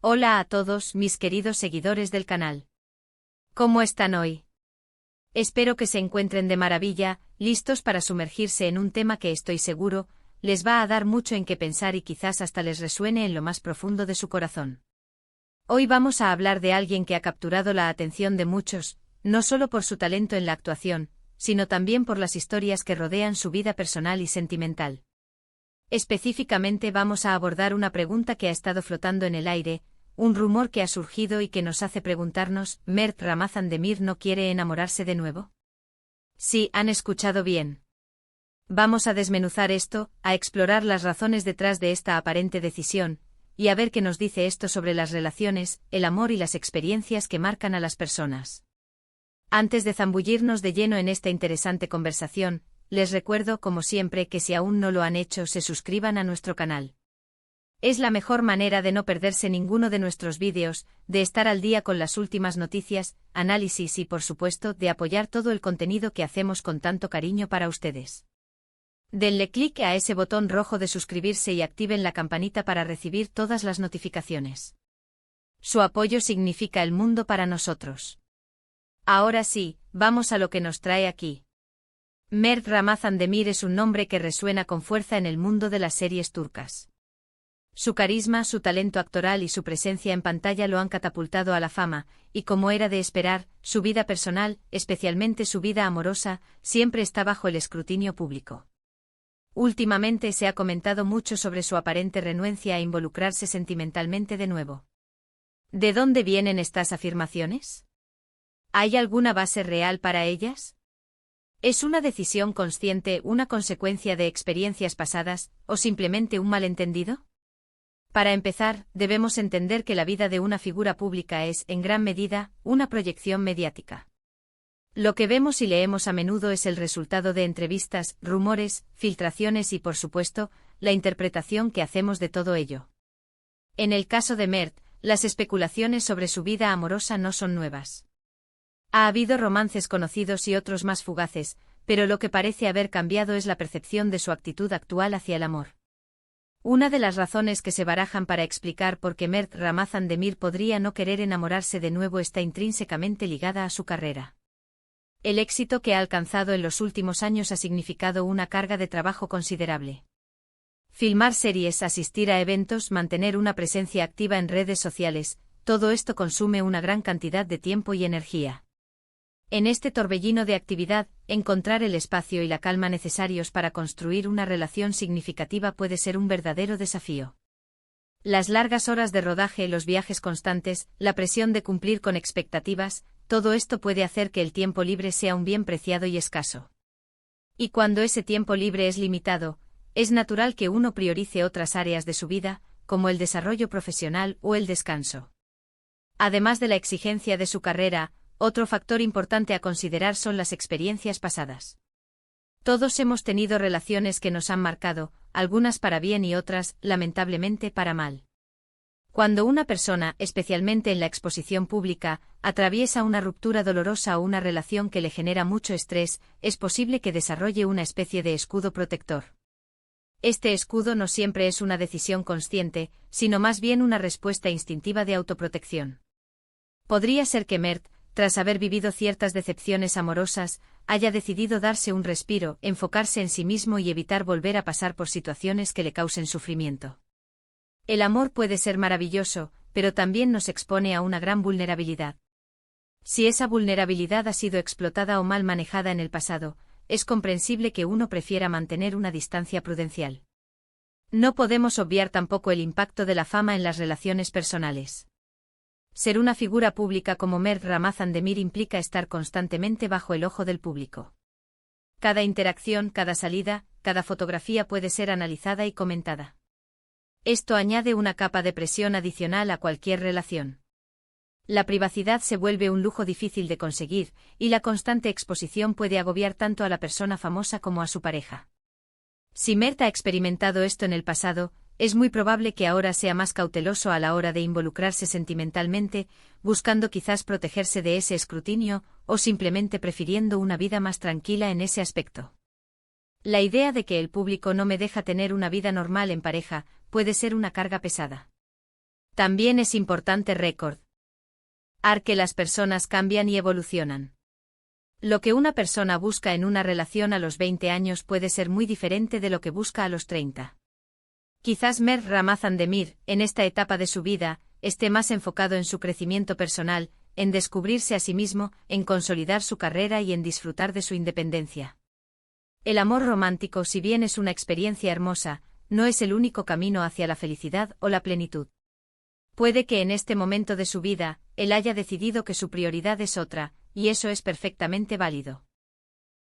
Hola a todos mis queridos seguidores del canal. ¿Cómo están hoy? Espero que se encuentren de maravilla, listos para sumergirse en un tema que estoy seguro, les va a dar mucho en qué pensar y quizás hasta les resuene en lo más profundo de su corazón. Hoy vamos a hablar de alguien que ha capturado la atención de muchos, no solo por su talento en la actuación, sino también por las historias que rodean su vida personal y sentimental. Específicamente vamos a abordar una pregunta que ha estado flotando en el aire, un rumor que ha surgido y que nos hace preguntarnos, ¿Mert Ramazan Demir no quiere enamorarse de nuevo? Sí, han escuchado bien. Vamos a desmenuzar esto, a explorar las razones detrás de esta aparente decisión, y a ver qué nos dice esto sobre las relaciones, el amor y las experiencias que marcan a las personas. Antes de zambullirnos de lleno en esta interesante conversación, les recuerdo como siempre que si aún no lo han hecho se suscriban a nuestro canal. Es la mejor manera de no perderse ninguno de nuestros vídeos, de estar al día con las últimas noticias, análisis y por supuesto de apoyar todo el contenido que hacemos con tanto cariño para ustedes. Denle clic a ese botón rojo de suscribirse y activen la campanita para recibir todas las notificaciones. Su apoyo significa el mundo para nosotros. Ahora sí, vamos a lo que nos trae aquí. Mert Ramazan Demir es un nombre que resuena con fuerza en el mundo de las series turcas. Su carisma, su talento actoral y su presencia en pantalla lo han catapultado a la fama, y como era de esperar, su vida personal, especialmente su vida amorosa, siempre está bajo el escrutinio público. Últimamente se ha comentado mucho sobre su aparente renuencia a involucrarse sentimentalmente de nuevo. ¿De dónde vienen estas afirmaciones? ¿Hay alguna base real para ellas? ¿Es una decisión consciente, una consecuencia de experiencias pasadas, o simplemente un malentendido? Para empezar, debemos entender que la vida de una figura pública es, en gran medida, una proyección mediática. Lo que vemos y leemos a menudo es el resultado de entrevistas, rumores, filtraciones y, por supuesto, la interpretación que hacemos de todo ello. En el caso de Mert, las especulaciones sobre su vida amorosa no son nuevas. Ha habido romances conocidos y otros más fugaces, pero lo que parece haber cambiado es la percepción de su actitud actual hacia el amor. Una de las razones que se barajan para explicar por qué Mert Ramazan Demir podría no querer enamorarse de nuevo está intrínsecamente ligada a su carrera. El éxito que ha alcanzado en los últimos años ha significado una carga de trabajo considerable. Filmar series, asistir a eventos, mantener una presencia activa en redes sociales, todo esto consume una gran cantidad de tiempo y energía. En este torbellino de actividad, encontrar el espacio y la calma necesarios para construir una relación significativa puede ser un verdadero desafío. Las largas horas de rodaje, los viajes constantes, la presión de cumplir con expectativas, todo esto puede hacer que el tiempo libre sea un bien preciado y escaso. Y cuando ese tiempo libre es limitado, es natural que uno priorice otras áreas de su vida, como el desarrollo profesional o el descanso. Además de la exigencia de su carrera, otro factor importante a considerar son las experiencias pasadas. Todos hemos tenido relaciones que nos han marcado, algunas para bien y otras, lamentablemente, para mal. Cuando una persona, especialmente en la exposición pública, atraviesa una ruptura dolorosa o una relación que le genera mucho estrés, es posible que desarrolle una especie de escudo protector. Este escudo no siempre es una decisión consciente, sino más bien una respuesta instintiva de autoprotección. Podría ser que Mert, tras haber vivido ciertas decepciones amorosas, haya decidido darse un respiro, enfocarse en sí mismo y evitar volver a pasar por situaciones que le causen sufrimiento. El amor puede ser maravilloso, pero también nos expone a una gran vulnerabilidad. Si esa vulnerabilidad ha sido explotada o mal manejada en el pasado, es comprensible que uno prefiera mantener una distancia prudencial. No podemos obviar tampoco el impacto de la fama en las relaciones personales. Ser una figura pública como Mert Ramazan Demir implica estar constantemente bajo el ojo del público. Cada interacción, cada salida, cada fotografía puede ser analizada y comentada. Esto añade una capa de presión adicional a cualquier relación. La privacidad se vuelve un lujo difícil de conseguir, y la constante exposición puede agobiar tanto a la persona famosa como a su pareja. Si Mert ha experimentado esto en el pasado, es muy probable que ahora sea más cauteloso a la hora de involucrarse sentimentalmente, buscando quizás protegerse de ese escrutinio, o simplemente prefiriendo una vida más tranquila en ese aspecto. La idea de que el público no me deja tener una vida normal en pareja, puede ser una carga pesada. También es importante recordar que las personas cambian y evolucionan. Lo que una persona busca en una relación a los 20 años puede ser muy diferente de lo que busca a los 30. Quizás Mert Ramazan Demir, en esta etapa de su vida, esté más enfocado en su crecimiento personal, en descubrirse a sí mismo, en consolidar su carrera y en disfrutar de su independencia. El amor romántico, si bien es una experiencia hermosa, no es el único camino hacia la felicidad o la plenitud. Puede que en este momento de su vida, él haya decidido que su prioridad es otra, y eso es perfectamente válido.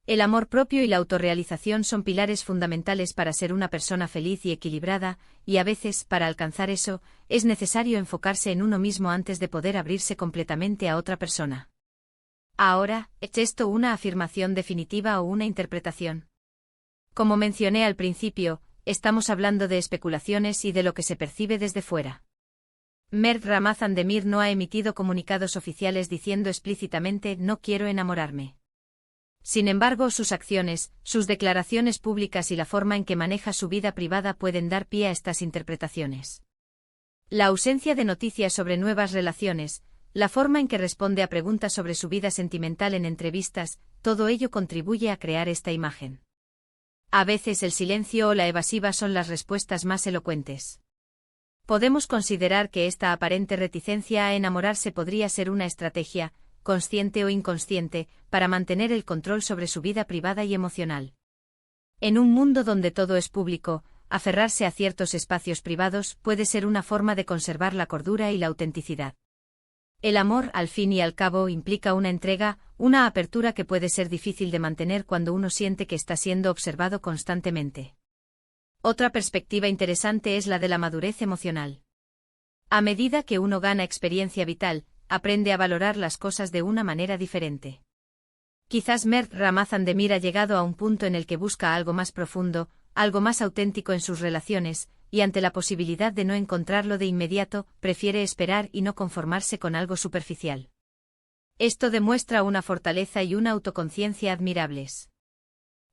El amor propio y la autorrealización son pilares fundamentales para ser una persona feliz y equilibrada, y a veces, para alcanzar eso, es necesario enfocarse en uno mismo antes de poder abrirse completamente a otra persona. Ahora, ¿es esto una afirmación definitiva o una interpretación? Como mencioné al principio, estamos hablando de especulaciones y de lo que se percibe desde fuera. Mert Ramazan Demir no ha emitido comunicados oficiales diciendo explícitamente «no quiero enamorarme». Sin embargo, sus acciones, sus declaraciones públicas y la forma en que maneja su vida privada pueden dar pie a estas interpretaciones. La ausencia de noticias sobre nuevas relaciones, la forma en que responde a preguntas sobre su vida sentimental en entrevistas, todo ello contribuye a crear esta imagen. A veces el silencio o la evasiva son las respuestas más elocuentes. Podemos considerar que esta aparente reticencia a enamorarse podría ser una estrategia, consciente o inconsciente, para mantener el control sobre su vida privada y emocional. En un mundo donde todo es público, aferrarse a ciertos espacios privados puede ser una forma de conservar la cordura y la autenticidad. El amor, al fin y al cabo, implica una entrega, una apertura que puede ser difícil de mantener cuando uno siente que está siendo observado constantemente. Otra perspectiva interesante es la de la madurez emocional. A medida que uno gana experiencia vital, aprende a valorar las cosas de una manera diferente. Quizás Mert Ramazan Demir ha llegado a un punto en el que busca algo más profundo, algo más auténtico en sus relaciones, y ante la posibilidad de no encontrarlo de inmediato, prefiere esperar y no conformarse con algo superficial. Esto demuestra una fortaleza y una autoconciencia admirables.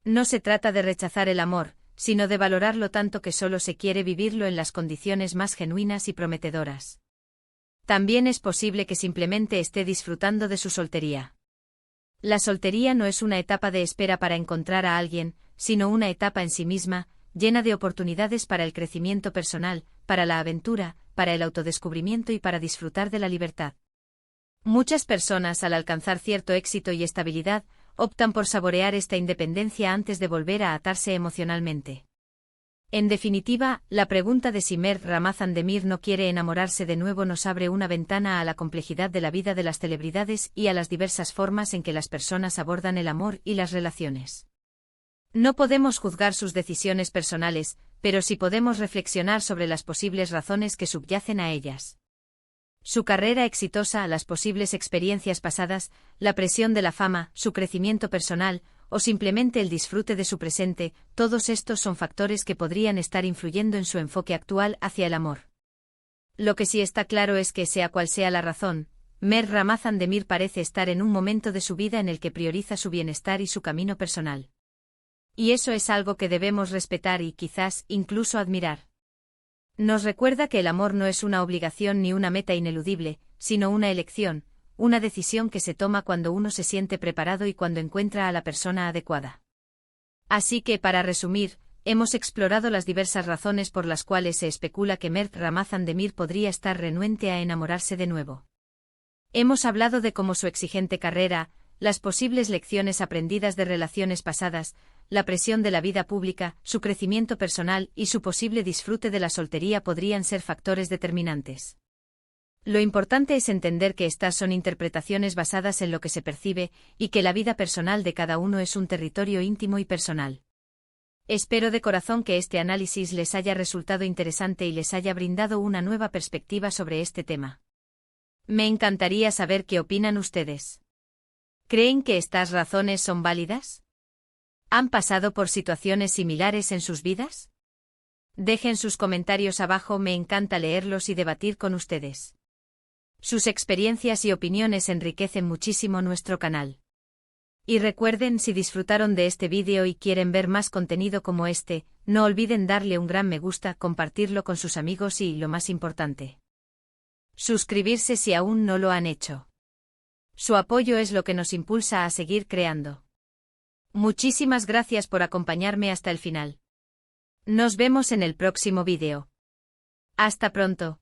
No se trata de rechazar el amor, sino de valorarlo tanto que solo se quiere vivirlo en las condiciones más genuinas y prometedoras. También es posible que simplemente esté disfrutando de su soltería. La soltería no es una etapa de espera para encontrar a alguien, sino una etapa en sí misma, llena de oportunidades para el crecimiento personal, para la aventura, para el autodescubrimiento y para disfrutar de la libertad. Muchas personas, al alcanzar cierto éxito y estabilidad, optan por saborear esta independencia antes de volver a atarse emocionalmente. En definitiva, la pregunta de si Mert Ramazan Demir no quiere enamorarse de nuevo nos abre una ventana a la complejidad de la vida de las celebridades y a las diversas formas en que las personas abordan el amor y las relaciones. No podemos juzgar sus decisiones personales, pero sí podemos reflexionar sobre las posibles razones que subyacen a ellas. Su carrera exitosa, las posibles experiencias pasadas, la presión de la fama, su crecimiento personal, o simplemente el disfrute de su presente, todos estos son factores que podrían estar influyendo en su enfoque actual hacia el amor. Lo que sí está claro es que, sea cual sea la razón, Mert Ramazan Demir parece estar en un momento de su vida en el que prioriza su bienestar y su camino personal. Y eso es algo que debemos respetar y quizás incluso admirar. Nos recuerda que el amor no es una obligación ni una meta ineludible, sino una elección, una decisión que se toma cuando uno se siente preparado y cuando encuentra a la persona adecuada. Así que, para resumir, hemos explorado las diversas razones por las cuales se especula que Mert Ramazan Demir podría estar renuente a enamorarse de nuevo. Hemos hablado de cómo su exigente carrera, las posibles lecciones aprendidas de relaciones pasadas, la presión de la vida pública, su crecimiento personal y su posible disfrute de la soltería podrían ser factores determinantes. Lo importante es entender que estas son interpretaciones basadas en lo que se percibe, y que la vida personal de cada uno es un territorio íntimo y personal. Espero de corazón que este análisis les haya resultado interesante y les haya brindado una nueva perspectiva sobre este tema. Me encantaría saber qué opinan ustedes. ¿Creen que estas razones son válidas? ¿Han pasado por situaciones similares en sus vidas? Dejen sus comentarios abajo, me encanta leerlos y debatir con ustedes. Sus experiencias y opiniones enriquecen muchísimo nuestro canal. Y recuerden, si disfrutaron de este vídeo y quieren ver más contenido como este, no olviden darle un gran me gusta, compartirlo con sus amigos y, lo más importante, Suscribirse si aún no lo han hecho. Su apoyo es lo que nos impulsa a seguir creando. Muchísimas gracias por acompañarme hasta el final. Nos vemos en el próximo vídeo. Hasta pronto.